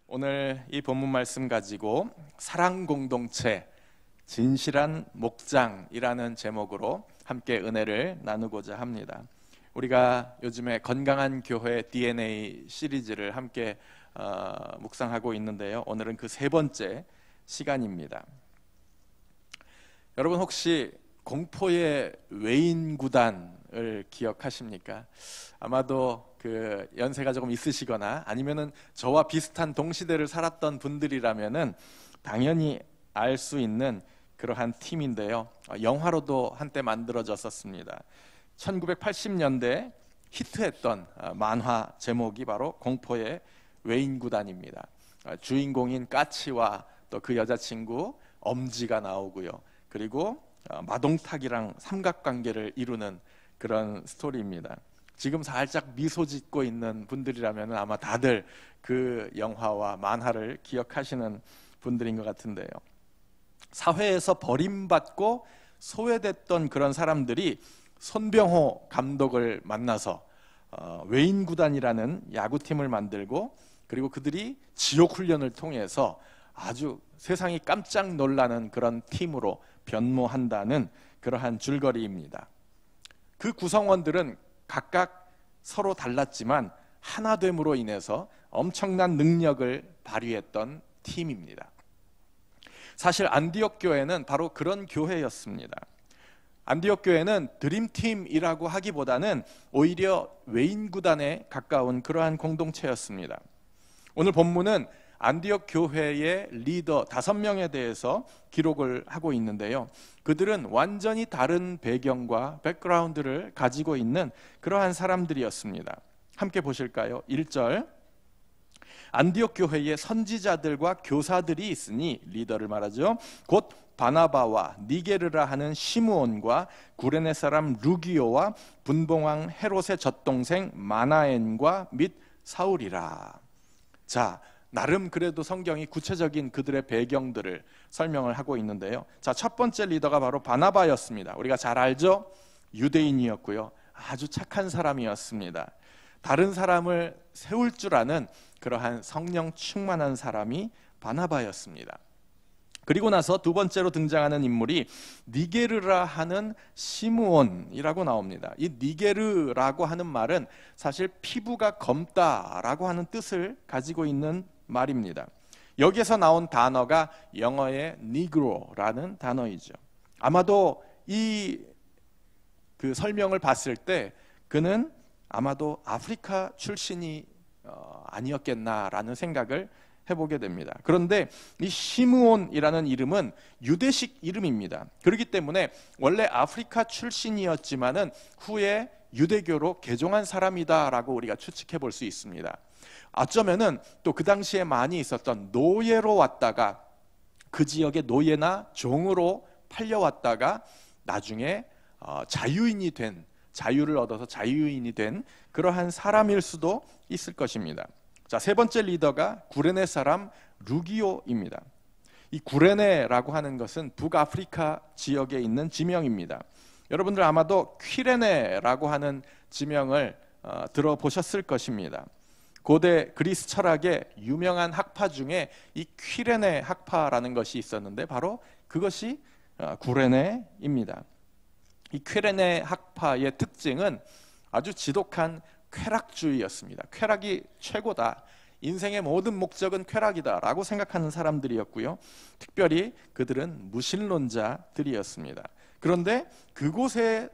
오늘 이 본문 말씀 가지고 사랑 공동체 진실한 목장이라는 제목으로 함께 은혜를 나누고자 합니다. 우리가 요즘에 건강한 교회 DNA 시리즈를 함께 묵상하고 있는데요. 오늘은 그 세 번째 시간입니다. 여러분 혹시 공포의 외인 구단을 기억하십니까? 아마도 그 연세가 조금 있으시거나 아니면은 저와 비슷한 동시대를 살았던 분들이라면은 당연히 알 수 있는 그러한 팀인데요. 영화로도 한때 만들어졌었습니다. 1980년대 히트했던 만화 제목이 바로 공포의 외인 구단입니다. 주인공인 까치와 또 그 여자친구 엄지가 나오고요. 그리고 마동탁이랑 삼각관계를 이루는 그런 스토리입니다. 지금 살짝 미소 짓고 있는 분들이라면 아마 다들 그 영화와 만화를 기억하시는 분들인 것 같은데요. 사회에서 버림받고 소외됐던 그런 사람들이 손병호 감독을 만나서 외인구단이라는 야구팀을 만들고, 그리고 그들이 지옥훈련을 통해서 아주 세상이 깜짝 놀라는 그런 팀으로 변모한다는 그러한 줄거리입니다. 그 구성원들은 각각 서로 달랐지만 하나됨으로 인해서 엄청난 능력을 발휘했던 팀입니다. 사실 안디옥 교회는 바로 그런 교회였습니다. 안디옥 교회는 드림팀이라고 하기보다는 오히려 외인구단에 가까운 그러한 공동체였습니다. 오늘 본문은 안디옥 교회의 리더 5명에 대해서 기록을 하고 있는데요. 그들은 완전히 다른 배경과 백그라운드를 가지고 있는 그러한 사람들이었습니다. 함께 보실까요? 1절, 안디옥 교회에 선지자들과 교사들이 있으니, 리더를 말하죠. 곧 바나바와 니게르라 하는 시므온과 구레네 사람 루기오와 분봉왕 헤롯의 젖동생 마나엔과 및 사울이라. 자, 나름 그래도 성경이 구체적인 그들의 배경들을 설명을 하고 있는데요. 자, 첫 번째 리더가 바로 바나바였습니다. 우리가 잘 알죠? 유대인이었고요. 아주 착한 사람이었습니다. 다른 사람을 세울 줄 아는 그러한 성령 충만한 사람이 바나바였습니다. 그리고 나서 두 번째로 등장하는 인물이 니게르라 하는 시므온이라고 나옵니다. 이 니게르라고 하는 말은 사실 피부가 검다라고 하는 뜻을 가지고 있는 말입니다. 여기에서 나온 단어가 영어의 니그로라는 단어이죠. 아마도 그 설명을 봤을 때 그는 아마도 아프리카 출신이 아니었겠나라는 생각을 해보게 됩니다. 그런데 이 시므온이라는 이름은 유대식 이름입니다. 그렇기 때문에 원래 아프리카 출신이었지만은 후에 유대교로 개종한 사람이다라고 우리가 추측해 볼 수 있습니다. 어쩌면은 또 그 당시에 많이 있었던 노예로 왔다가 그 지역의 노예나 종으로 팔려왔다가 나중에 자유를 얻어서 자유인이 된 그러한 사람일 수도 있을 것입니다. 자, 세 번째 리더가 구레네 사람 루기오입니다. 이 구레네라고 하는 것은 북아프리카 지역에 있는 지명입니다. 여러분들 아마도 퀴레네라고 하는 지명을 들어보셨을 것입니다. 고대 그리스 철학의 유명한 학파 중에 이 퀴레네 학파라는 것이 있었는데 바로 그것이 구레네입니다. 이 퀴레네 학파의 특징은 아주 지독한 쾌락주의였습니다. 쾌락이 최고다. 인생의 모든 목적은 쾌락이다라고 생각하는 사람들이었고요. 특별히 그들은 무신론자들이었습니다. 그런데 그곳에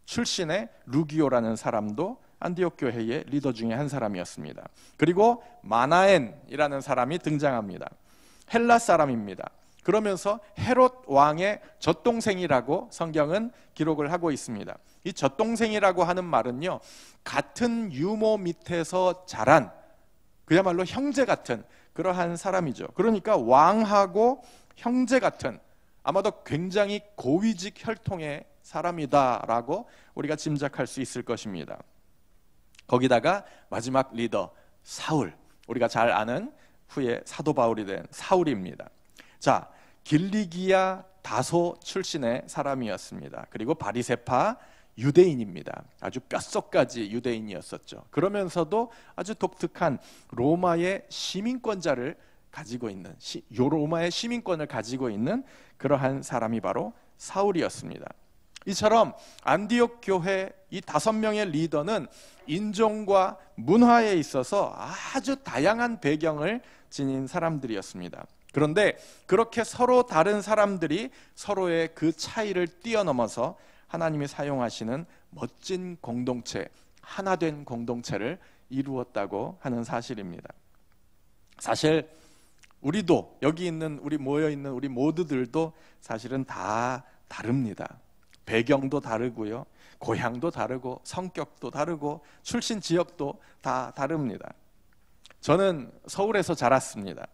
출신의 루기오라는 사람도 안디옥 교회의 리더 중에 한 사람이었습니다. 그리고 마나엔이라는 사람이 등장합니다. 헬라 사람입니다. 그러면서 헤롯 왕의 젖동생이라고 성경은 기록을 하고 있습니다. 이 젖동생이라고 하는 말은요, 같은 유모 밑에서 자란 그야말로 형제 같은 그러한 사람이죠. 그러니까 왕하고 형제 같은, 아마도 굉장히 고위직 혈통의 사람이다라고 우리가 짐작할 수 있을 것입니다. 거기다가 마지막 리더 사울, 우리가 잘 아는 후에 사도 바울이 된 사울입니다. 자, 길리기아 다소 출신의 사람이었습니다. 그리고 바리새파 유대인입니다. 아주 뼛속까지 유대인이었었죠. 그러면서도 아주 독특한 로마의 시민권자를 가지고 있는, 로마의 시민권을 가지고 있는 그러한 사람이 바로 사울이었습니다. 이처럼 안디옥 교회 이 5명의 리더는 인종과 문화에 있어서 아주 다양한 배경을 지닌 사람들이었습니다. 그런데 그렇게 서로 다른 사람들이 서로의 그 차이를 뛰어넘어서 하나님이 사용하시는 멋진 공동체, 하나된 공동체를 이루었다고 하는 사실입니다. 사실 우리도, 여기 있는 우리 모여 있는 우리 모두들도 사실은 다 다릅니다. 배경도 다르고요, 고향도 다르고, 성격도 다르고, 출신 지역도 다 다릅니다. 저는 서울에서 자랐습니다.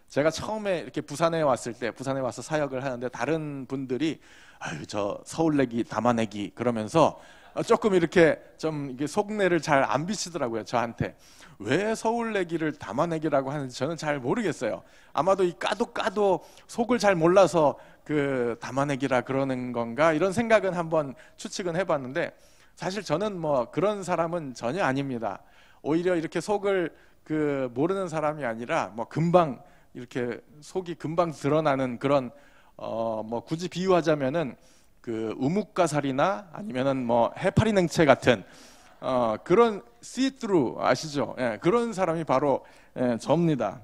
제가 처음에 이렇게 부산에 왔을 때, 부산에 와서 사역을 하는데 다른 분들이 아유, 저 서울내기 담아내기 그러면서 조금 이렇게 좀 이게 속내를 잘 안 비치더라고요. 저한테 왜 서울내기를 담아내기라고 하는지 저는 잘 모르겠어요. 아마도 이 까도 속을 잘 몰라서 그 담아내기라 그러는 건가, 이런 생각은 한번 추측은 해봤는데, 사실 저는 뭐 그런 사람은 전혀 아닙니다. 오히려 이렇게 속을 그 모르는 사람이 아니라 뭐 금방 이렇게 속이 금방 드러나는 그런 뭐 굳이 비유하자면은 그 우뭇가살이나 아니면은 뭐 해파리 냉채 같은 그런 see-through 아시죠? 예, 그런 사람이 바로 저입니다.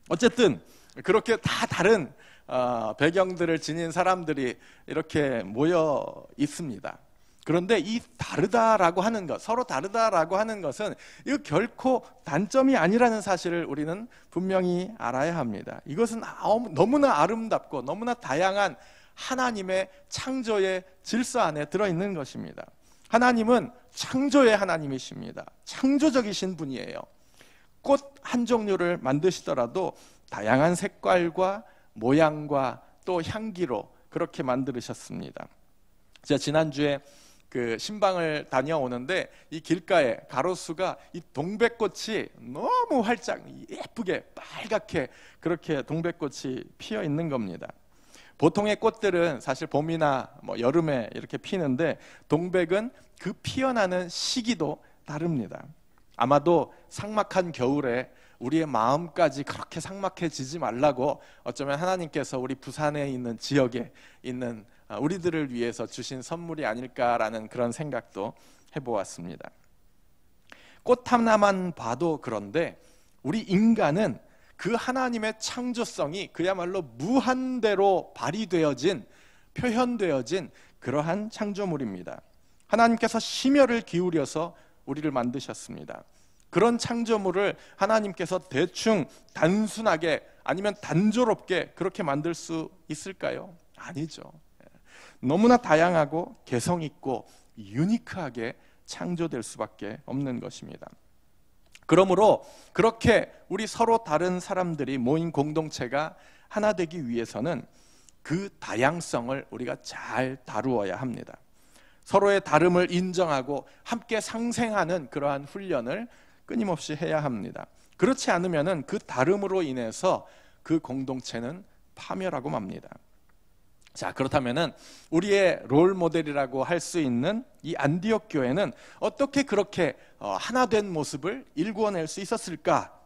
어쨌든 그렇게 다 다른 배경들을 지닌 사람들이 이렇게 모여 있습니다. 그런데 이 다르다라고 하는 것, 서로 다르다라고 하는 것은 이거 결코 단점이 아니라는 사실을 우리는 분명히 알아야 합니다. 이것은 너무나 아름답고 너무나 다양한 하나님의 창조의 질서 안에 들어있는 것입니다. 하나님은 창조의 하나님이십니다. 창조적이신 분이에요. 꽃 한 종류를 만드시더라도 다양한 색깔과 모양과 또 향기로 그렇게 만드셨습니다. 제가 지난주에 그 신방을 다녀오는데 이 길가에 가로수가 이 동백꽃이 너무 활짝 예쁘게 빨갛게 그렇게 동백꽃이 피어 있는 겁니다. 보통의 꽃들은 사실 봄이나 뭐 여름에 이렇게 피는데 동백은 그 피어나는 시기도 다릅니다. 아마도 삭막한 겨울에 우리의 마음까지 그렇게 삭막해지지 말라고 어쩌면 하나님께서 우리 부산에 있는 지역에 있는 우리들을 위해서 주신 선물이 아닐까라는 그런 생각도 해보았습니다. 꽃 하나만 봐도 그런데 우리 인간은 그 하나님의 창조성이 그야말로 무한대로 발휘되어진, 표현되어진 그러한 창조물입니다. 하나님께서 심혈을 기울여서 우리를 만드셨습니다. 그런 창조물을 하나님께서 대충 단순하게 아니면 단조롭게 그렇게 만들 수 있을까요? 아니죠. 너무나 다양하고 개성 있고 유니크하게 창조될 수밖에 없는 것입니다. 그러므로 그렇게 우리 서로 다른 사람들이 모인 공동체가 하나 되기 위해서는 그 다양성을 우리가 잘 다루어야 합니다. 서로의 다름을 인정하고 함께 상생하는 그러한 훈련을 끊임없이 해야 합니다. 그렇지 않으면 그 다름으로 인해서 그 공동체는 파멸하고 맙니다. 자, 그렇다면은 우리의 롤 모델이라고 할 수 있는 이 안디옥 교회는 어떻게 그렇게 하나된 모습을 일구어낼 수 있었을까?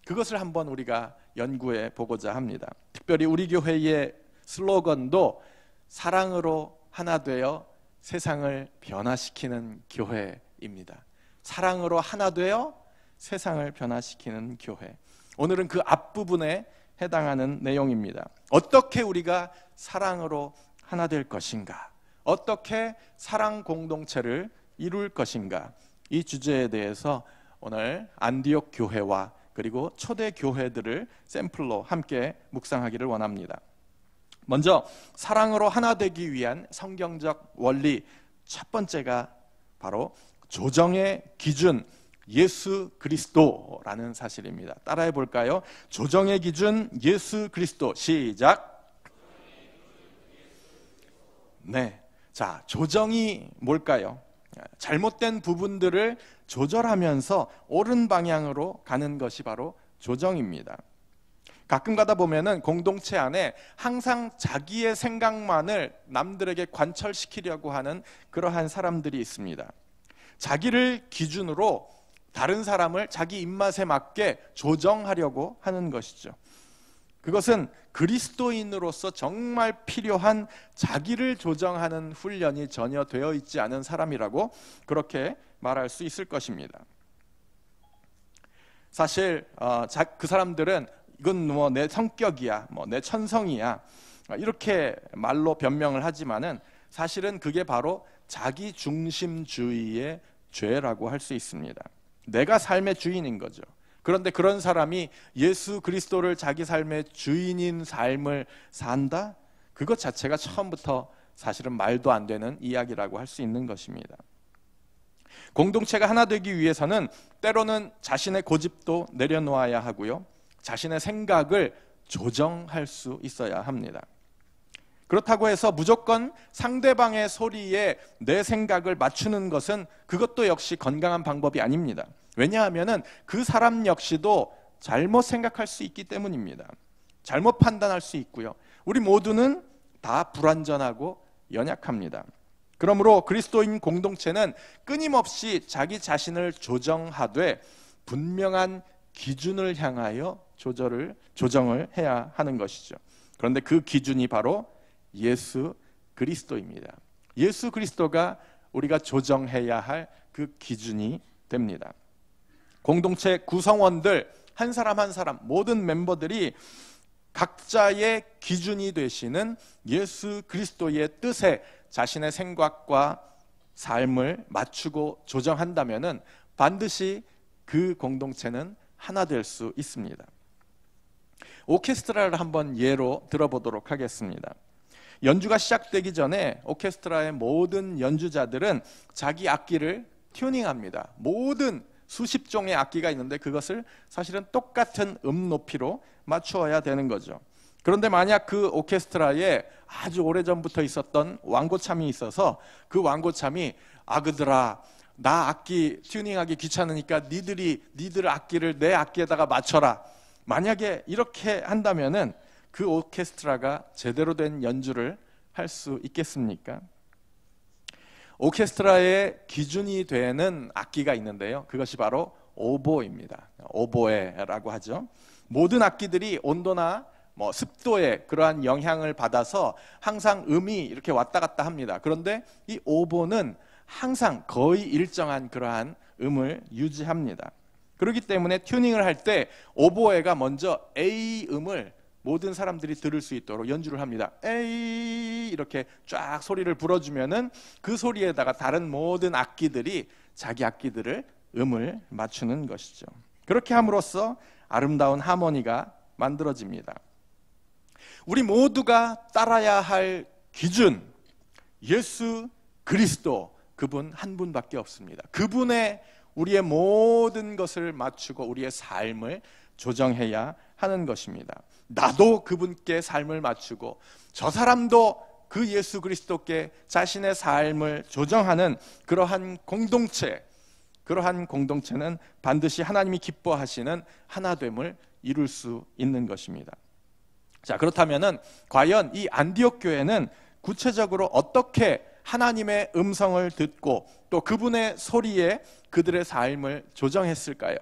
그것을 한번 우리가 연구해 보고자 합니다. 특별히 우리 교회의 슬로건도 사랑으로 하나 되어 세상을 변화시키는 교회입니다. 사랑으로 하나 되어 세상을 변화시키는 교회. 오늘은 그 앞부분에 해당하는 내용입니다. 어떻게 우리가 사랑으로 하나 될 것인가? 어떻게 사랑 공동체를 이룰 것인가? 이 주제에 대해서 오늘 안디옥 교회와 그리고 초대 교회들을 샘플로 함께 묵상하기를 원합니다. 먼저 사랑으로 하나 되기 위한 성경적 원리 첫 번째가 바로 조정의 기준 예수 그리스도라는 사실입니다. 따라해 볼까요? 조정의 기준 예수 그리스도. 시작. 네. 자, 조정이 뭘까요? 잘못된 부분들을 조절하면서 옳은 방향으로 가는 것이 바로 조정입니다. 가끔 가다 보면은 공동체 안에 항상 자기의 생각만을 남들에게 관철시키려고 하는 그러한 사람들이 있습니다. 자기를 기준으로 다른 사람을 자기 입맛에 맞게 조정하려고 하는 것이죠. 그것은 그리스도인으로서 정말 필요한 자기를 조정하는 훈련이 전혀 되어 있지 않은 사람이라고 그렇게 말할 수 있을 것입니다. 사실 그 사람들은 이건 뭐 내 성격이야, 뭐 내 천성이야, 이렇게 말로 변명을 하지만은 사실은 그게 바로 자기 중심주의의 죄라고 할 수 있습니다. 내가 삶의 주인인 거죠. 그런데 그런 사람이 예수 그리스도를 자기 삶의 주인인 삶을 산다? 그것 자체가 처음부터 사실은 말도 안 되는 이야기라고 할 수 있는 것입니다. 공동체가 하나 되기 위해서는 때로는 자신의 고집도 내려놓아야 하고요, 자신의 생각을 조정할 수 있어야 합니다. 그렇다고 해서 무조건 상대방의 소리에 내 생각을 맞추는 것은 그것도 역시 건강한 방법이 아닙니다. 왜냐하면 그 사람 역시도 잘못 생각할 수 있기 때문입니다. 잘못 판단할 수 있고요, 우리 모두는 다 불완전하고 연약합니다. 그러므로 그리스도인 공동체는 끊임없이 자기 자신을 조정하되 분명한 기준을 향하여 조정을 해야 하는 것이죠. 그런데 그 기준이 바로 예수 그리스도입니다. 예수 그리스도가 우리가 조정해야 할 그 기준이 됩니다. 공동체 구성원들 한 사람 한 사람 모든 멤버들이 각자의 기준이 되시는 예수 그리스도의 뜻에 자신의 생각과 삶을 맞추고 조정한다면은 반드시 그 공동체는 하나 될 수 있습니다. 오케스트라를 한번 예로 들어보도록 하겠습니다. 연주가 시작되기 전에 오케스트라의 모든 연주자들은 자기 악기를 튜닝합니다. 모든 수십 종의 악기가 있는데 그것을 사실은 똑같은 높이로 맞추어야 되는 거죠. 그런데 만약 그 오케스트라에 아주 오래전부터 있었던 왕고참이 있어서 그 왕고참이 아그들아, 나 악기 튜닝하기 귀찮으니까 니들 악기를 내 악기에다가 맞춰라, 만약에 이렇게 한다면은 그 오케스트라가 제대로 된 연주를 할 수 있겠습니까? 오케스트라의 기준이 되는 악기가 있는데요, 그것이 바로 오보입니다. 오보에라고 하죠. 모든 악기들이 온도나 습도에 그러한 영향을 받아서 항상 음이 이렇게 왔다 갔다 합니다. 그런데 이 오보는 항상 거의 일정한 그러한 음을 유지합니다. 그렇기 때문에 튜닝을 할 때 오보에가 먼저 A 음을 모든 사람들이 들을 수 있도록 연주를 합니다. 에이 이렇게 쫙 소리를 불어주면은 그 소리에다가 다른 모든 악기들이 자기 악기들을 음을 맞추는 것이죠. 그렇게 함으로써 아름다운 하모니가 만들어집니다. 우리 모두가 따라야 할 기준, 예수 그리스도, 그분 한 분밖에 없습니다. 그분의 우리의 모든 것을 맞추고 우리의 삶을 조정해야 하는 것입니다. 나도 그분께 삶을 맞추고 저 사람도 그 예수 그리스도께 자신의 삶을 조정하는 그러한 공동체는 반드시 하나님이 기뻐하시는 하나됨을 이룰 수 있는 것입니다. 자, 그렇다면은 과연 이 안디옥 교회는 구체적으로 어떻게 하나님의 음성을 듣고 또 그분의 소리에 그들의 삶을 조정했을까요?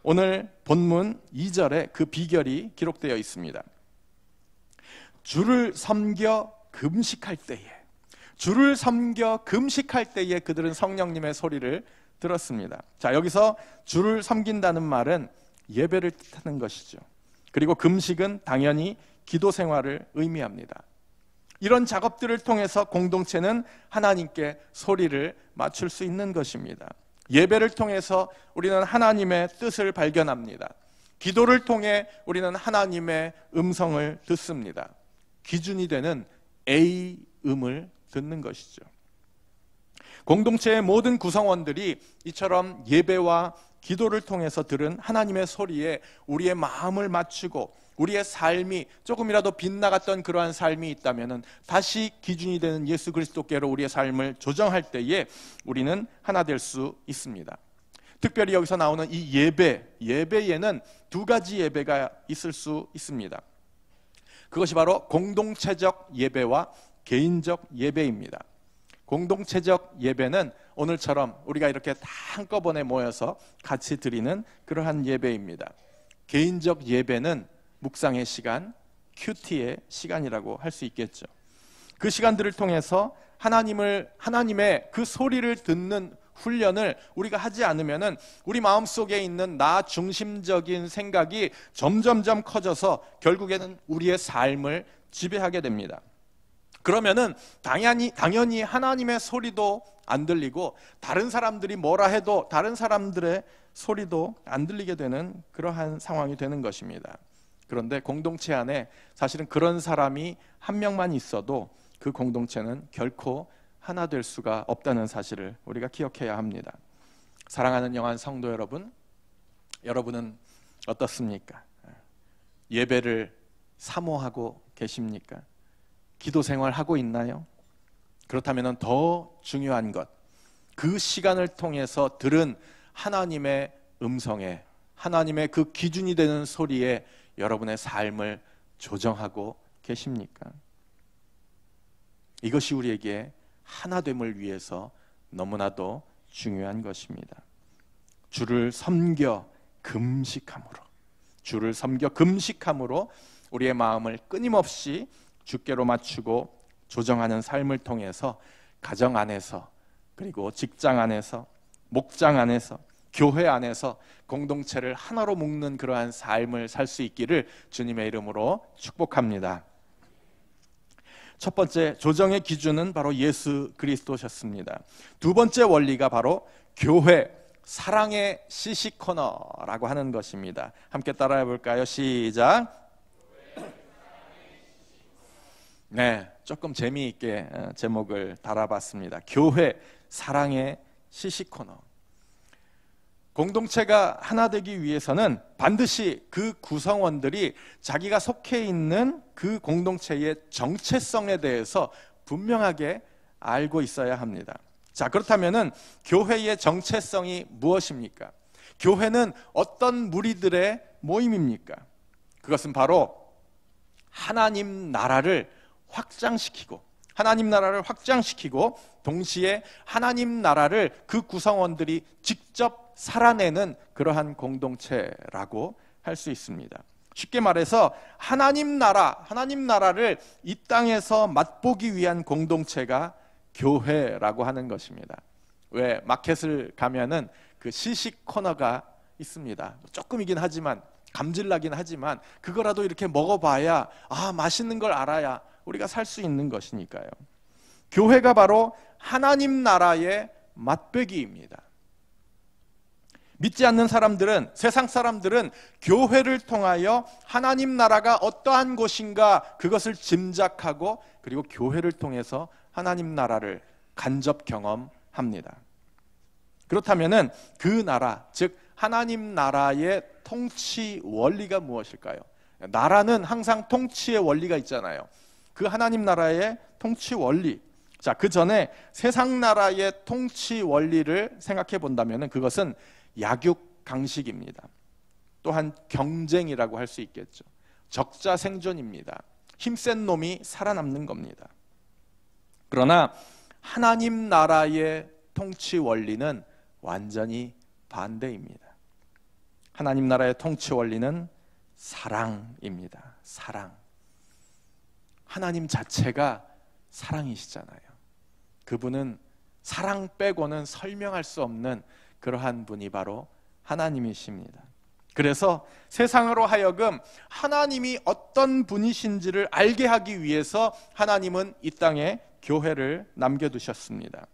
오늘 본문 2절에 그 비결이 기록되어 있습니다. 주를 섬겨 금식할 때에 그들은 성령님의 소리를 들었습니다. 자, 여기서 주를 섬긴다는 말은 예배를 뜻하는 것이죠. 그리고 금식은 당연히 기도 생활을 의미합니다. 이런 작업들을 통해서 공동체는 하나님께 소리를 맞출 수 있는 것입니다. 예배를 통해서 우리는 하나님의 뜻을 발견합니다. 기도를 통해 우리는 하나님의 음성을 듣습니다. 기준이 되는 A 음을 듣는 것이죠. 공동체의 모든 구성원들이 이처럼 예배와 기도를 통해서 들은 하나님의 소리에 우리의 마음을 맞추고 우리의 삶이 조금이라도 빗나갔던 그러한 삶이 있다면 다시 기준이 되는 예수 그리스도께로 우리의 삶을 조정할 때에 우리는 하나 될 수 있습니다. 특별히 여기서 나오는 이 예배에는 두 가지 예배가 있을 수 있습니다. 그것이 바로 공동체적 예배와 개인적 예배입니다. 공동체적 예배는 오늘처럼 우리가 이렇게 다 한꺼번에 모여서 같이 드리는 그러한 예배입니다. 개인적 예배는 묵상의 시간, 큐티의 시간이라고 할 수 있겠죠. 그 시간들을 통해서 하나님의 그 소리를 듣는 훈련을 우리가 하지 않으면은 우리 마음속에 있는 나 중심적인 생각이 점점점 커져서 결국에는 우리의 삶을 지배하게 됩니다. 그러면은 당연히 하나님의 소리도 안 들리고 다른 사람들이 뭐라 해도 다른 사람들의 소리도 안 들리게 되는 그러한 상황이 되는 것입니다. 그런데 공동체 안에 사실은 그런 사람이 한 명만 있어도 그 공동체는 결코 하나 될 수가 없다는 사실을 우리가 기억해야 합니다. 사랑하는 영한 성도 여러분, 여러분은 어떻습니까? 예배를 사모하고 계십니까? 기도 생활하고 있나요? 그렇다면 더 중요한 것, 그 시간을 통해서 들은 하나님의 음성에, 하나님의 그 기준이 되는 소리에 여러분의 삶을 조정하고 계십니까? 이것이 우리에게 하나됨을 위해서 너무나도 중요한 것입니다. 주를 섬겨 금식함으로 우리의 마음을 끊임없이 주께로 맞추고 조정하는 삶을 통해서 가정 안에서, 그리고 직장 안에서, 목장 안에서, 교회 안에서 공동체를 하나로 묶는 그러한 삶을 살 수 있기를 주님의 이름으로 축복합니다. 첫 번째 조정의 기준은 바로 예수 그리스도셨습니다. 두 번째 원리가 바로 교회 사랑의 시시 코너라고 하는 것입니다. 함께 따라해 볼까요? 시작. 네, 조금 재미있게 제목을 달아봤습니다. 교회 사랑의 시시 코너. 공동체가 하나 되기 위해서는 반드시 그 구성원들이 자기가 속해 있는 그 공동체의 정체성에 대해서 분명하게 알고 있어야 합니다. 자, 그렇다면은 교회의 정체성이 무엇입니까? 교회는 어떤 무리들의 모임입니까? 그것은 바로 하나님 나라를 확장시키고 동시에 하나님 나라를 그 구성원들이 직접 살아내는 그러한 공동체라고 할 수 있습니다. 쉽게 말해서 하나님 나라를 이 땅에서 맛보기 위한 공동체가 교회라고 하는 것입니다. 왜 마켓을 가면은 그 시식 코너가 있습니다. 조금이긴 하지만 감질나긴 하지만 그거라도 이렇게 먹어봐야 맛있는 걸 알아야 우리가 살 수 있는 것이니까요. 교회가 바로 하나님 나라의 맛배기입니다. 믿지 않는 사람들은, 세상 사람들은 교회를 통하여 하나님 나라가 어떠한 곳인가 그것을 짐작하고, 그리고 교회를 통해서 하나님 나라를 간접 경험합니다. 그렇다면은 그 나라, 즉 하나님 나라의 통치 원리가 무엇일까요? 나라는 항상 통치의 원리가 있잖아요. 그 하나님 나라의 통치 원리, 자, 그 전에 세상 나라의 통치 원리를 생각해 본다면 그것은 약육강식입니다. 또한 경쟁이라고 할 수 있겠죠. 적자생존입니다. 힘센 놈이 살아남는 겁니다. 그러나 하나님 나라의 통치 원리는 완전히 반대입니다. 하나님 나라의 통치 원리는 사랑입니다. 사랑. 하나님 자체가 사랑이시잖아요. 그분은 사랑 빼고는 설명할 수 없는 그러한 분이 바로 하나님이십니다. 그래서 세상으로 하여금 하나님이 어떤 분이신지를 알게 하기 위해서 하나님은 이 땅에 교회를 남겨두셨습니다.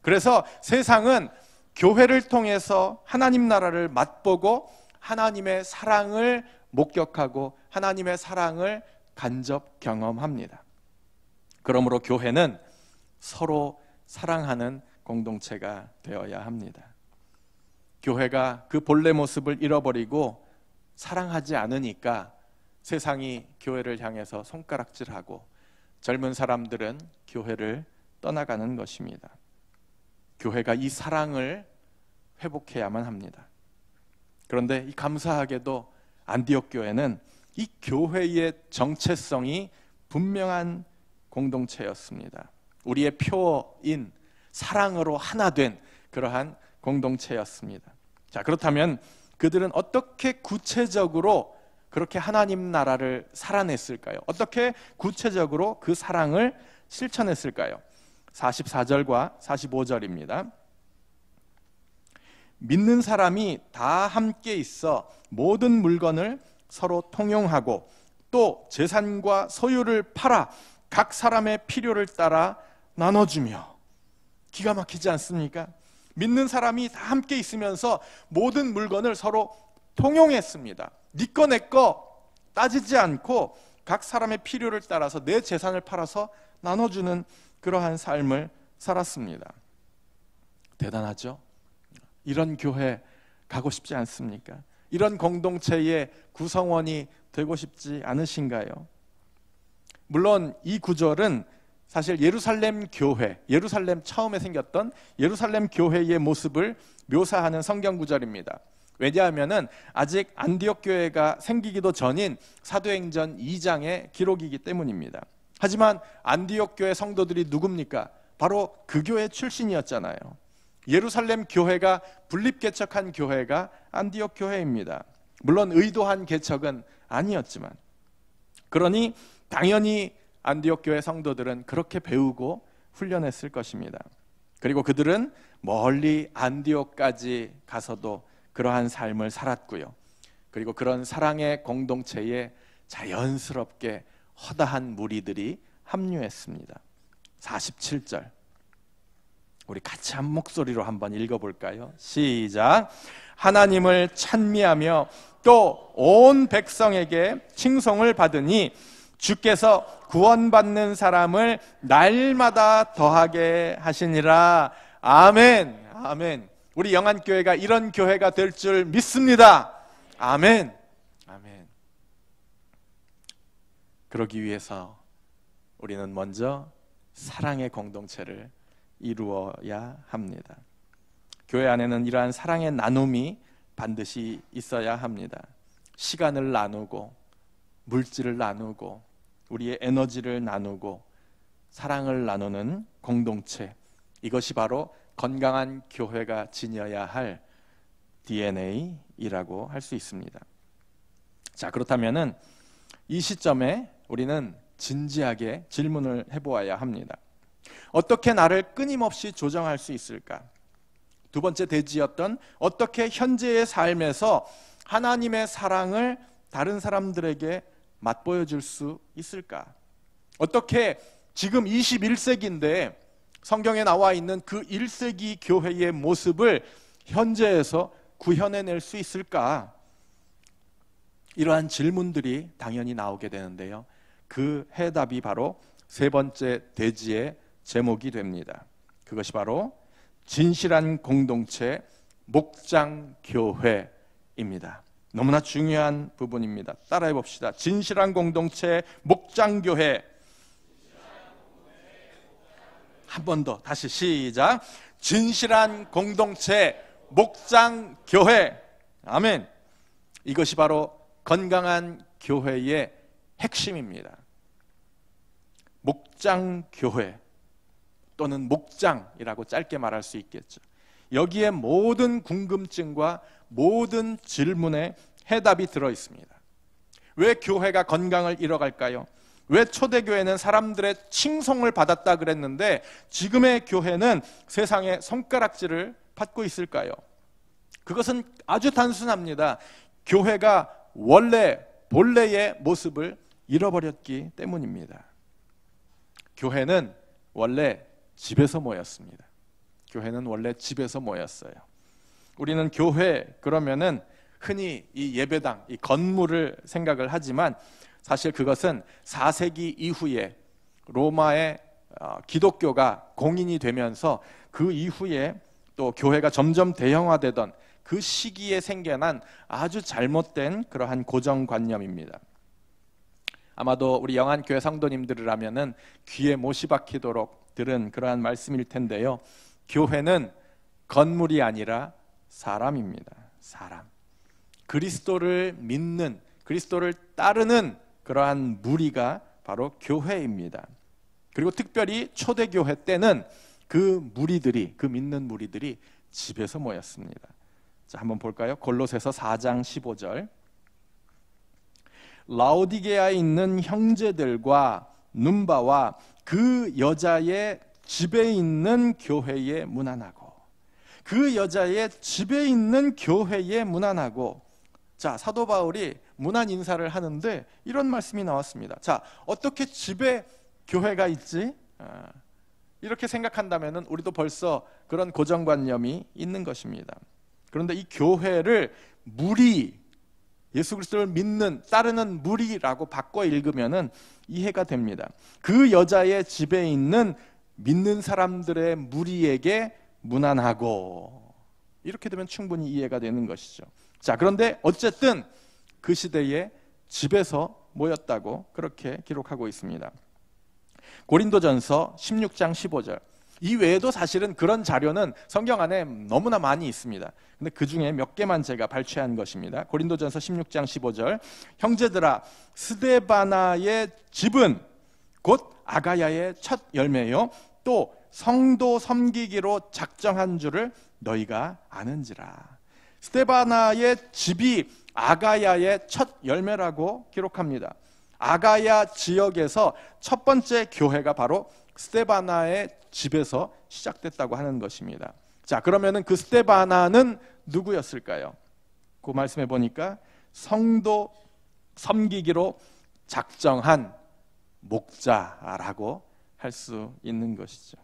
그래서 세상은 교회를 통해서 하나님 나라를 맛보고 하나님의 사랑을 목격하고 하나님의 사랑을 간접 경험합니다. 그러므로 교회는 서로 사랑하는 공동체가 되어야 합니다. 교회가 그 본래 모습을 잃어버리고 사랑하지 않으니까 세상이 교회를 향해서 손가락질하고 젊은 사람들은 교회를 떠나가는 것입니다. 교회가 이 사랑을 회복해야만 합니다. 그런데 이 감사하게도 안디옥 교회는 이 교회의 정체성이 분명한 공동체였습니다. 우리의 표어인 사랑으로 하나 된 그러한 공동체였습니다. 자, 그렇다면 그들은 어떻게 구체적으로 그렇게 하나님 나라를 살아냈을까요? 어떻게 구체적으로 그 사랑을 실천했을까요? 44절과 45절입니다. 믿는 사람이 다 함께 있어 모든 물건을 서로 통용하고 또 재산과 소유를 팔아 각 사람의 필요를 따라 나눠주며. 기가 막히지 않습니까? 믿는 사람이 다 함께 있으면서 모든 물건을 서로 통용했습니다. 네 거 내 거 따지지 않고 각 사람의 필요를 따라서 내 재산을 팔아서 나눠주는 그러한 삶을 살았습니다. 대단하죠? 이런 교회 가고 싶지 않습니까? 이런 공동체의 구성원이 되고 싶지 않으신가요? 물론 이 구절은 사실 예루살렘 교회, 예루살렘 처음에 생겼던 예루살렘 교회의 모습을 묘사하는 성경 구절입니다. 왜냐하면 아직 안디옥 교회가 생기기도 전인 사도행전 2장의 기록이기 때문입니다. 하지만 안디옥 교회 성도들이 누굽니까? 바로 그 교회 출신이었잖아요. 예루살렘 교회가 분립 개척한 교회가 안디옥 교회입니다. 물론 의도한 개척은 아니었지만, 그러니 당연히 안디옥 교회 성도들은 그렇게 배우고 훈련했을 것입니다. 그리고 그들은 멀리 안디옥까지 가서도 그러한 삶을 살았고요. 그리고 그런 사랑의 공동체에 자연스럽게 허다한 무리들이 합류했습니다. 47절 우리 같이 한 목소리로 한번 읽어볼까요? 시작. 하나님을 찬미하며 또 온 백성에게 칭송을 받으니 주께서 구원받는 사람을 날마다 더하게 하시니라. 아멘. 아멘. 우리 영안교회가 이런 교회가 될 줄 믿습니다. 아멘. 아멘. 그러기 위해서 우리는 먼저 사랑의 공동체를 이루어야 합니다. 교회 안에는 이러한 사랑의 나눔이 반드시 있어야 합니다. 시간을 나누고 물질을 나누고 우리의 에너지를 나누고 사랑을 나누는 공동체, 이것이 바로 건강한 교회가 지녀야 할 DNA이라고 할 수 있습니다. 자, 그렇다면은 이 시점에 우리는 진지하게 질문을 해보아야 합니다. 어떻게 나를 끊임없이 조정할 수 있을까? 두 번째 대지였던 어떻게 현재의 삶에서 하나님의 사랑을 다른 사람들에게 맛보여줄 수 있을까? 어떻게 지금 21세기인데 성경에 나와 있는 그 1세기 교회의 모습을 현재에서 구현해낼 수 있을까? 이러한 질문들이 당연히 나오게 되는데요. 그 해답이 바로 세 번째 대지의 제목이 됩니다. 그것이 바로 진실한 공동체 목장교회입니다. 너무나 중요한 부분입니다. 따라해 봅시다. 진실한 공동체 목장교회. 한 번 더 다시 시작. 진실한 공동체 목장교회. 아멘. 이것이 바로 건강한 교회의 핵심입니다. 목장교회 또는 목장이라고 짧게 말할 수 있겠죠. 여기에 모든 궁금증과 모든 질문에 해답이 들어 있습니다. 왜 교회가 건강을 잃어갈까요? 왜 초대교회는 사람들의 칭송을 받았다 그랬는데 지금의 교회는 세상의 손가락질을 받고 있을까요? 그것은 아주 단순합니다. 교회가 원래 본래의 모습을 잃어버렸기 때문입니다. 교회는 원래 집에서 모였습니다. 교회는 원래 집에서 모였어요. 우리는 교회 그러면은 흔히 이 예배당, 이 건물을 생각을 하지만 사실 그것은 4세기 이후에 로마의 기독교가 공인이 되면서 그 이후에 또 교회가 점점 대형화되던 그 시기에 생겨난 아주 잘못된 그러한 고정관념입니다. 아마도 우리 영안교회 성도님들이라면은 귀에 못이 박히도록 들은 그러한 말씀일 텐데요. 교회는 건물이 아니라 사람입니다. 사람. 그리스도를 믿는, 그리스도를 따르는 그러한 무리가 바로 교회입니다. 그리고 특별히 초대교회 때는 그 무리들이, 그 믿는 무리들이 집에서 모였습니다. 자, 한번 볼까요? 골로새서 4장 15절. 라오디게아에 있는 형제들과 눈바와 그 여자의 집에 있는 교회에 문안하고, 그 여자의 집에 있는 교회에 문안하고. 자, 사도 바울이 문안 인사를 하는데 이런 말씀이 나왔습니다. 자, 어떻게 집에 교회가 있지? 이렇게 생각한다면 우리도 벌써 그런 고정관념이 있는 것입니다. 그런데 이 교회를 무리, 예수 그리스도를 믿는, 따르는 무리라고 바꿔 읽으면 이해가 됩니다. 그 여자의 집에 있는 믿는 사람들의 무리에게 문안하고, 이렇게 되면 충분히 이해가 되는 것이죠. 자, 그런데 어쨌든 그 시대에 집에서 모였다고 그렇게 기록하고 있습니다. 고린도전서 16장 15절. 이 외에도 사실은 그런 자료는 성경 안에 너무나 많이 있습니다. 근데 그 중에 몇 개만 제가 발췌한 것입니다. 고린도전서 16장 15절. 형제들아, 스데바나의 집은 곧 아가야의 첫 열매요, 또 성도 섬기기로 작정한 줄을 너희가 아는지라. 스데바나의 집이 아가야의 첫 열매라고 기록합니다. 아가야 지역에서 첫 번째 교회가 바로 스데바나의 집에서 시작됐다고 하는 것입니다. 자, 그러면은 그 스데바나는 누구였을까요? 그 말씀해 보니까 성도 섬기기로 작정한 목자라고 할 수 있는 것이죠.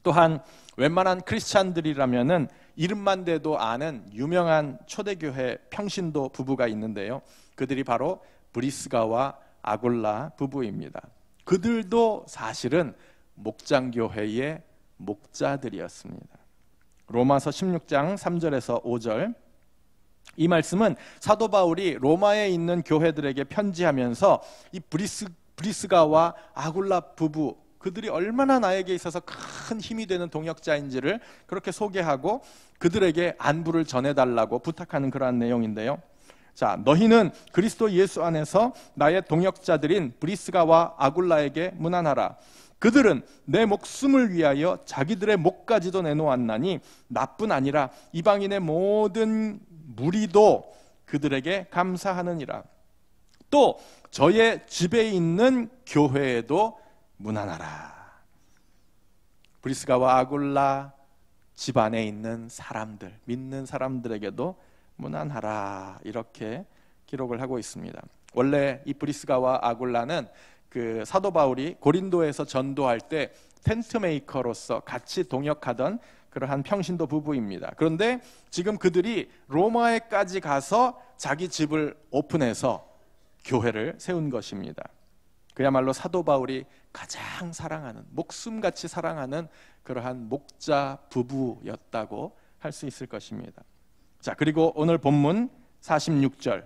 또한 웬만한 크리스찬들이라면은 이름만 대도 아는 유명한 초대교회 평신도 부부가 있는데요. 그들이 바로 브리스가와 아굴라 부부입니다. 그들도 사실은 목장교회의 목자들이었습니다. 로마서 16장 3절에서 5절. 이 말씀은 사도 바울이 로마에 있는 교회들에게 편지하면서 이 브리스가와 아굴라 부부, 그들이 얼마나 나에게 있어서 큰 힘이 되는 동역자인지를 그렇게 소개하고 그들에게 안부를 전해달라고 부탁하는 그러한 내용인데요. 자, 너희는 그리스도 예수 안에서 나의 동역자들인 브리스가와 아굴라에게 문안하라. 그들은 내 목숨을 위하여 자기들의 목까지도 내놓았나니 나뿐 아니라 이방인의 모든 무리도 그들에게 감사하느니라. 또 저의 집에 있는 교회에도 문안하라. 브리스가와 아굴라 집안에 있는 사람들, 믿는 사람들에게도 문안하라, 이렇게 기록을 하고 있습니다. 원래 이 브리스가와 아굴라는 그 사도 바울이 고린도에서 전도할 때 텐트 메이커로서 같이 동역하던 그러한 평신도 부부입니다. 그런데 지금 그들이 로마에까지 가서 자기 집을 오픈해서 교회를 세운 것입니다. 그야말로 사도 바울이 가장 사랑하는, 목숨같이 사랑하는 그러한 목자 부부였다고 할 수 있을 것입니다. 자, 그리고 오늘 본문 46절.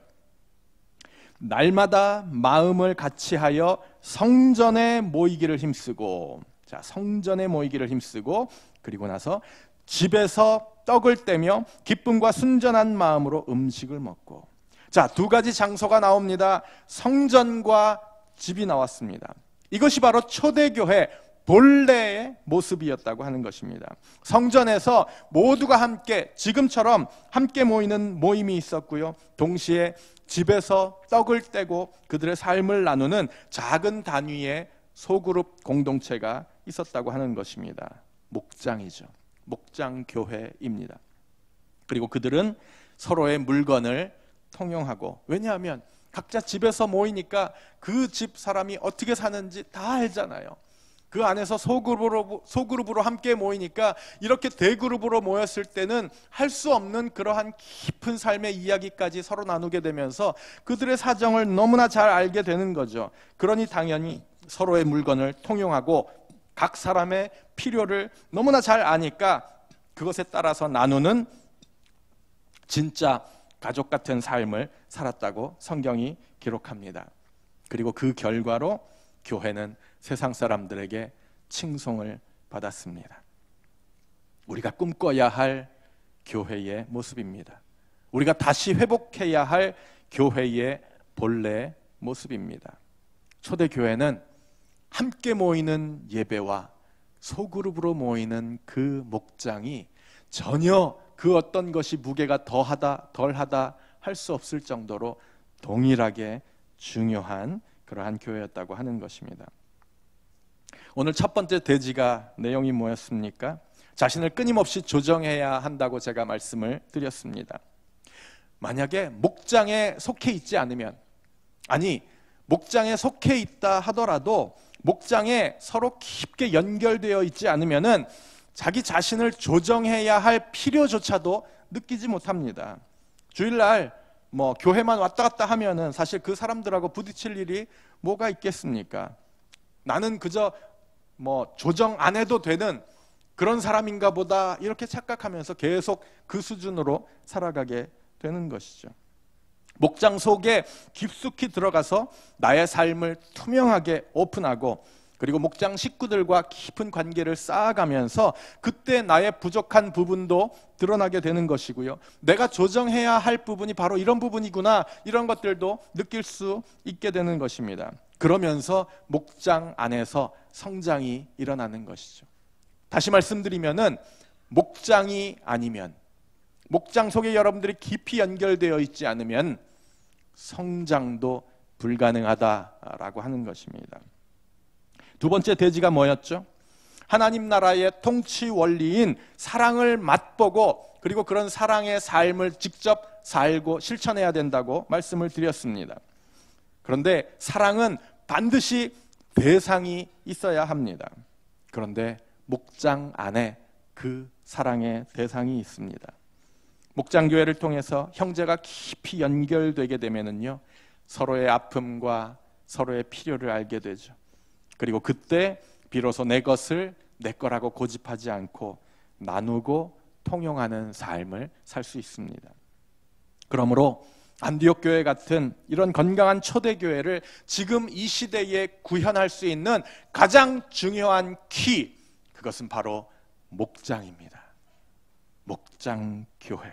날마다 마음을 같이하여 성전에 모이기를 힘쓰고, 자, 성전에 모이기를 힘쓰고, 그리고 나서 집에서 떡을 떼며 기쁨과 순전한 마음으로 음식을 먹고. 자, 두 가지 장소가 나옵니다. 성전과 집이 나왔습니다. 이것이 바로 초대교회 본래의 모습이었다고 하는 것입니다. 성전에서 모두가 함께, 지금처럼 함께 모이는 모임이 있었고요, 동시에 집에서 떡을 떼고 그들의 삶을 나누는 작은 단위의 소그룹 공동체가 있었다고 하는 것입니다. 목장이죠. 목장교회입니다. 그리고 그들은 서로의 물건을 통용하고, 왜냐하면 각자 집에서 모이니까 그 집 사람이 어떻게 사는지 다 알잖아요. 그 안에서 소그룹으로 함께 모이니까 이렇게 대그룹으로 모였을 때는 할 수 없는 그러한 깊은 삶의 이야기까지 서로 나누게 되면서 그들의 사정을 너무나 잘 알게 되는 거죠. 그러니 당연히 서로의 물건을 통용하고 각 사람의 필요를 너무나 잘 아니까 그것에 따라서 나누는 진짜 가족 같은 삶을 살았다고 성경이 기록합니다. 그리고 그 결과로 교회는 세상 사람들에게 칭송을 받았습니다. 우리가 꿈꿔야 할 교회의 모습입니다. 우리가 다시 회복해야 할 교회의 본래 모습입니다. 초대교회는 함께 모이는 예배와 소그룹으로 모이는 그 목장이 전혀 그 어떤 것이 무게가 더하다 덜하다 할 수 없을 정도로 동일하게 중요한 그러한 교회였다고 하는 것입니다. 오늘 첫 번째 대지가 내용이 뭐였습니까? 자신을 끊임없이 조정해야 한다고 제가 말씀을 드렸습니다. 만약에 목장에 속해 있지 않으면, 아니 목장에 속해 있다 하더라도 목장에 서로 깊게 연결되어 있지 않으면은 자기 자신을 조정해야 할 필요조차도 느끼지 못합니다. 주일날 교회만 왔다 갔다 하면은 사실 그 사람들하고 부딪힐 일이 뭐가 있겠습니까? 나는 그저 조정 안 해도 되는 그런 사람인가 보다 이렇게 착각하면서 계속 그 수준으로 살아가게 되는 것이죠. 목장 속에 깊숙이 들어가서 나의 삶을 투명하게 오픈하고, 그리고 목장 식구들과 깊은 관계를 쌓아가면서 그때 나의 부족한 부분도 드러나게 되는 것이고요. 내가 조정해야 할 부분이 바로 이런 부분이구나, 이런 것들도 느낄 수 있게 되는 것입니다. 그러면서 목장 안에서 성장이 일어나는 것이죠. 다시 말씀드리면은 목장이 아니면, 목장 속에 여러분들이 깊이 연결되어 있지 않으면 성장도 불가능하다라고 하는 것입니다. 두 번째 대지가 뭐였죠? 하나님 나라의 통치 원리인 사랑을 맛보고, 그리고 그런 사랑의 삶을 직접 살고 실천해야 된다고 말씀을 드렸습니다. 그런데 사랑은 반드시 대상이 있어야 합니다. 그런데 목장 안에 그 사랑의 대상이 있습니다. 목장교회를 통해서 형제가 깊이 연결되게 되면은요, 서로의 아픔과 서로의 필요를 알게 되죠. 그리고 그때 비로소 내 것을 내 거라고 고집하지 않고 나누고 통용하는 삶을 살 수 있습니다. 그러므로 안디옥 교회 같은 이런 건강한 초대교회를 지금 이 시대에 구현할 수 있는 가장 중요한 키, 그것은 바로 목장입니다. 목장교회.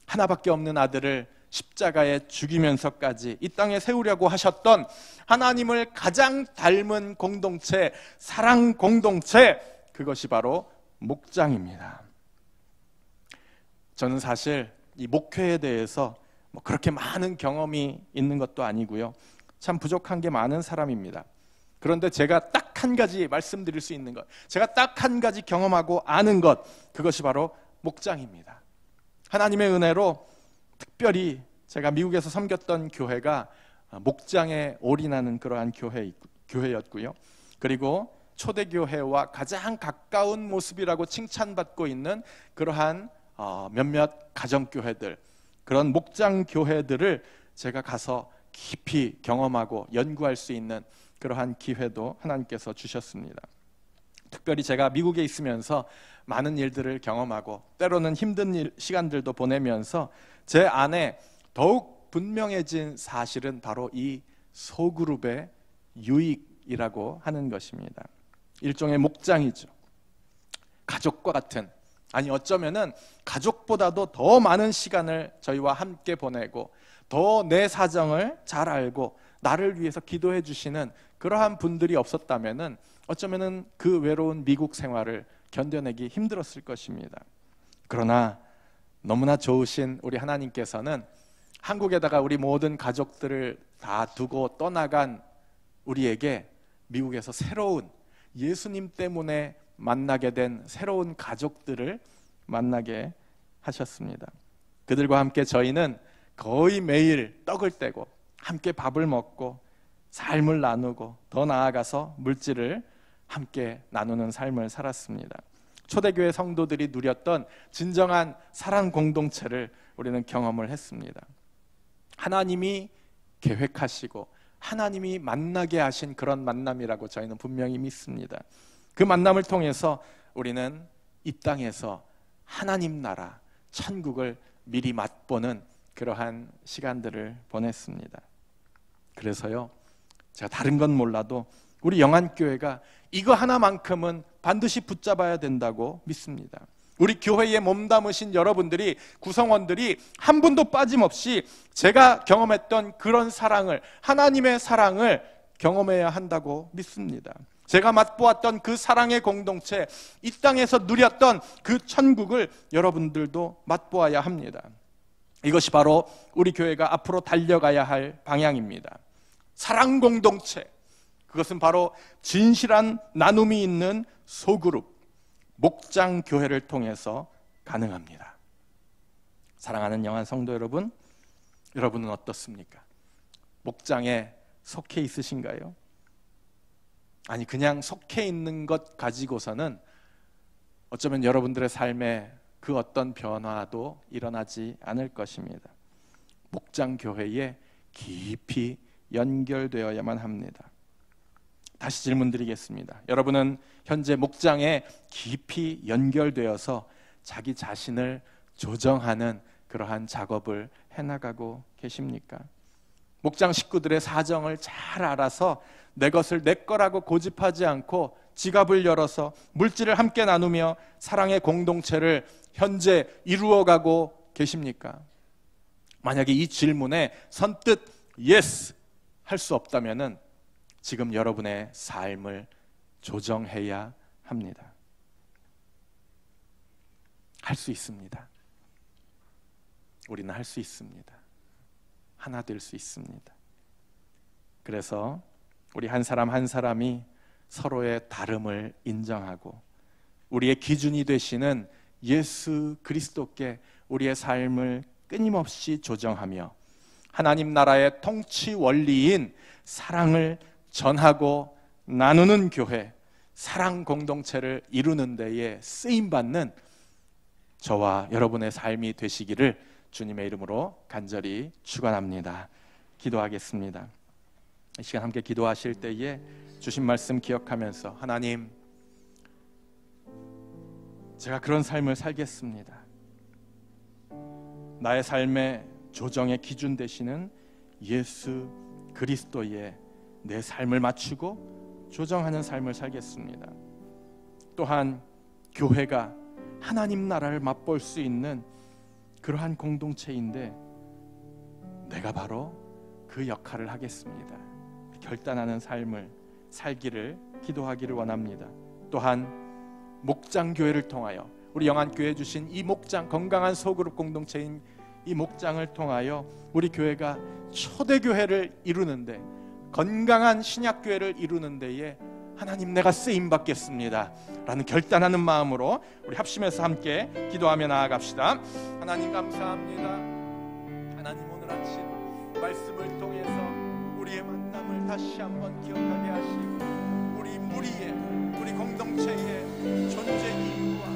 하나밖에 없는 아들을 십자가에 죽이면서까지 이 땅에 세우려고 하셨던 하나님을 가장 닮은 공동체, 사랑 공동체, 그것이 바로 목장입니다. 저는 사실 이 목회에 대해서 그렇게 많은 경험이 있는 것도 아니고요, 참 부족한 게 많은 사람입니다. 그런데 제가 딱 한 가지 말씀드릴 수 있는 것, 제가 딱 한 가지 경험하고 아는 것, 그것이 바로 목장입니다. 하나님의 은혜로 특별히 제가 미국에서 섬겼던 교회가 목장에 올인하는 그러한 교회였고요. 그리고 초대교회와 가장 가까운 모습이라고 칭찬받고 있는 그러한 몇몇 가정교회들, 그런 목장교회들을 제가 가서 깊이 경험하고 연구할 수 있는 그러한 기회도 하나님께서 주셨습니다. 특별히 제가 미국에 있으면서 많은 일들을 경험하고 때로는 힘든 시간들도 보내면서 제 안에 더욱 분명해진 사실은 바로 이 소그룹의 유익이라고 하는 것입니다. 일종의 목장이죠. 가족과 같은, 아니 어쩌면은 가족보다도 더 많은 시간을 저희와 함께 보내고 더 내 사정을 잘 알고 나를 위해서 기도해 주시는 그러한 분들이 없었다면은 어쩌면은 그 외로운 미국 생활을 견뎌내기 힘들었을 것입니다. 그러나 너무나 좋으신 우리 하나님께서는 한국에다가 우리 모든 가족들을 다 두고 떠나간 우리에게 미국에서 새로운, 예수님 때문에 만나게 된 새로운 가족들을 만나게 하셨습니다. 그들과 함께 저희는 거의 매일 떡을 떼고 함께 밥을 먹고 삶을 나누고 더 나아가서 물질을 함께 나누는 삶을 살았습니다. 초대교회 성도들이 누렸던 진정한 사랑 공동체를 우리는 경험을 했습니다. 하나님이 계획하시고 하나님이 만나게 하신 그런 만남이라고 저희는 분명히 믿습니다. 그 만남을 통해서 우리는 이 땅에서 하나님 나라, 천국을 미리 맛보는 그러한 시간들을 보냈습니다. 그래서요, 제가 다른 건 몰라도 우리 영안교회가 이거 하나만큼은 반드시 붙잡아야 된다고 믿습니다. 우리 교회에 몸담으신 여러분들이, 구성원들이 한 분도 빠짐없이 제가 경험했던 그런 사랑을, 하나님의 사랑을 경험해야 한다고 믿습니다. 제가 맛보았던 그 사랑의 공동체, 이 땅에서 누렸던 그 천국을 여러분들도 맛보아야 합니다. 이것이 바로 우리 교회가 앞으로 달려가야 할 방향입니다. 사랑 공동체, 그것은 바로 진실한 나눔이 있는 소그룹, 목장 교회를 통해서 가능합니다. 사랑하는 영한 성도 여러분, 여러분은 어떻습니까? 목장에 속해 있으신가요? 아니, 그냥 속해 있는 것 가지고서는 어쩌면 여러분들의 삶에 그 어떤 변화도 일어나지 않을 것입니다. 목장 교회에 깊이 연결되어야만 합니다. 다시 질문드리겠습니다. 여러분은 현재 목장에 깊이 연결되어서 자기 자신을 조정하는 그러한 작업을 해나가고 계십니까? 목장 식구들의 사정을 잘 알아서 내 것을 내 거라고 고집하지 않고 지갑을 열어서 물질을 함께 나누며 사랑의 공동체를 현재 이루어가고 계십니까? 만약에 이 질문에 선뜻 yes 할 수 없다면은 지금 여러분의 삶을 조정해야 합니다. 할 수 있습니다. 우리는 할 수 있습니다. 하나 될 수 있습니다. 그래서 우리 한 사람 한 사람이 서로의 다름을 인정하고 우리의 기준이 되시는 예수 그리스도께 우리의 삶을 끊임없이 조정하며 하나님 나라의 통치 원리인 사랑을 전하고 나누는 교회, 사랑 공동체를 이루는 데에 쓰임받는 저와 여러분의 삶이 되시기를 주님의 이름으로 간절히 축원합니다. 기도하겠습니다. 이 시간 함께 기도하실 때에 주신 말씀 기억하면서, 하나님, 제가 그런 삶을 살겠습니다. 나의 삶의 조정의 기준 되시는 예수 그리스도에 내 삶을 맞추고 조정하는 삶을 살겠습니다. 또한 교회가 하나님 나라를 맛볼 수 있는 그러한 공동체인데 내가 바로 그 역할을 하겠습니다. 결단하는 삶을 살기를 기도하기를 원합니다. 또한 목장교회를 통하여 우리 영안교회 주신 이 목장, 건강한 소그룹 공동체인 이 목장을 통하여 우리 교회가 초대교회를 이루는데, 건강한 신약교회를 이루는 데에 하나님 내가 쓰임받겠습니다 라는 결단하는 마음으로 우리 합심해서 함께 기도하며 나아갑시다. 하나님 감사합니다. 하나님 오늘 아침 말씀을 통해서 우리의 만남을 다시 한번 기억하게 하시고 우리 무리의, 우리 공동체의 존재 이유와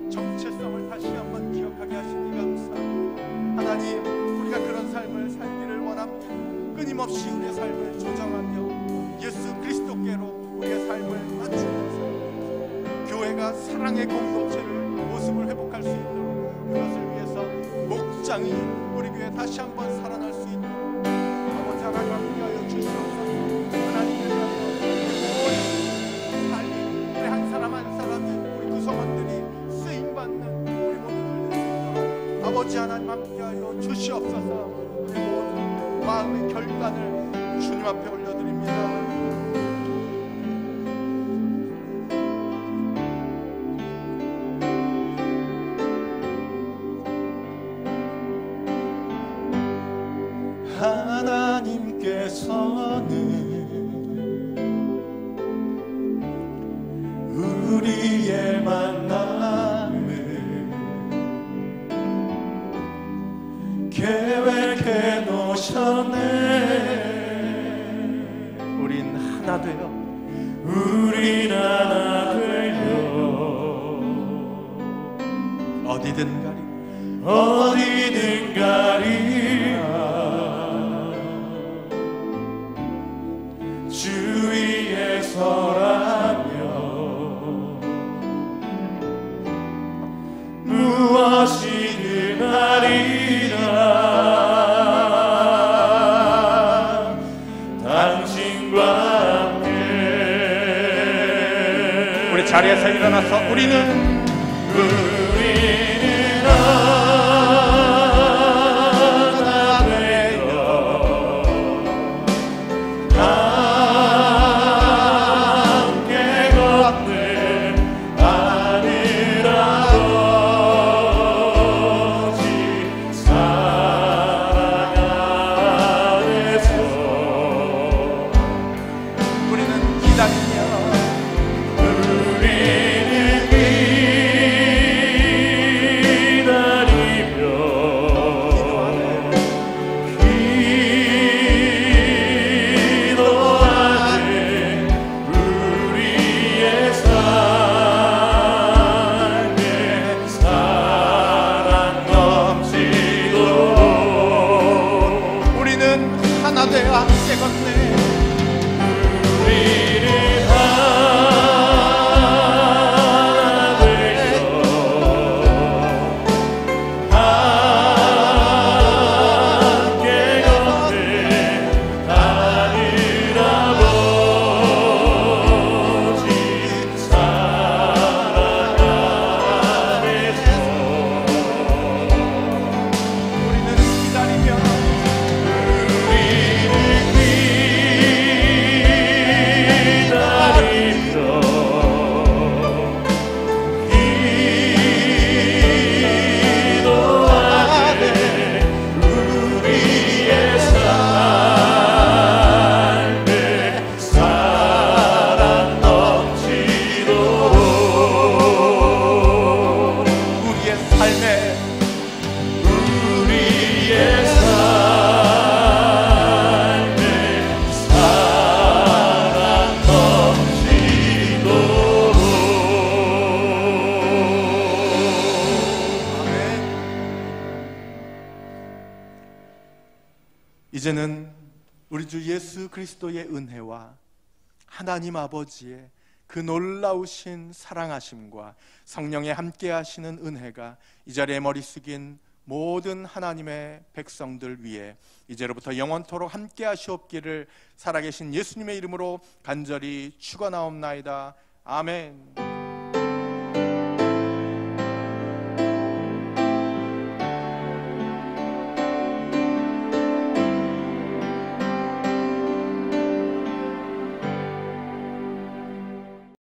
정체성을 다시 한번 기억하게 하시니 감사합니다. 하나님, 우리가 그런 삶을 살기를 원합니다. 끊임없이 우리의 삶을 조정하며 예수 그리스도께로 우리의 삶을 맞추면서 교회가 사랑의 공동체를 모습을 회복할 수 있도록, 그것을 위해서 목장이 우리 교회 다시 한번 살아날 수 있도록 아버지 하나님 함께하여 주시옵소서. 하나님의 모든 삶이 우리 한 사람 한 사람이, 우리 구성원들이 쓰임받는 우리 모두들 될 수 있도록 아버지 하나님 함께하여 주시옵소서. 우리 모든 마음의 결단을 주님 앞에 올려드립니다. 하나님께서는 우리의 만남을 계획해 놓으셨네. 우린 하나 되어, 우린 하나 되어 어디든 가리, 어디든 가리라. 주위에 서라며 무엇이든 하리라. 당신과 함께 우리 자리에서 일어나서 우리는 우리는 하나 되어 함께 걷는 하늘 아버지 사랑 안에서 우리는 기다리며 하나 되어 함께 걷네. 우리는 하나 되어 함께 걷는 하늘 아버지 사랑 안에서 우리는 기다리며 이제는 우리 주 예수 그리스도의 은혜와 하나님 아버지의 그 놀라우신 사랑하심과 성령의 함께 하시는 은혜가 이 자리에 머리 숙인 모든 하나님의 백성들 위해 이제로부터 영원토록 함께 하시옵기를 살아계신 예수님의 이름으로 간절히 축원하옵나이다. 아멘.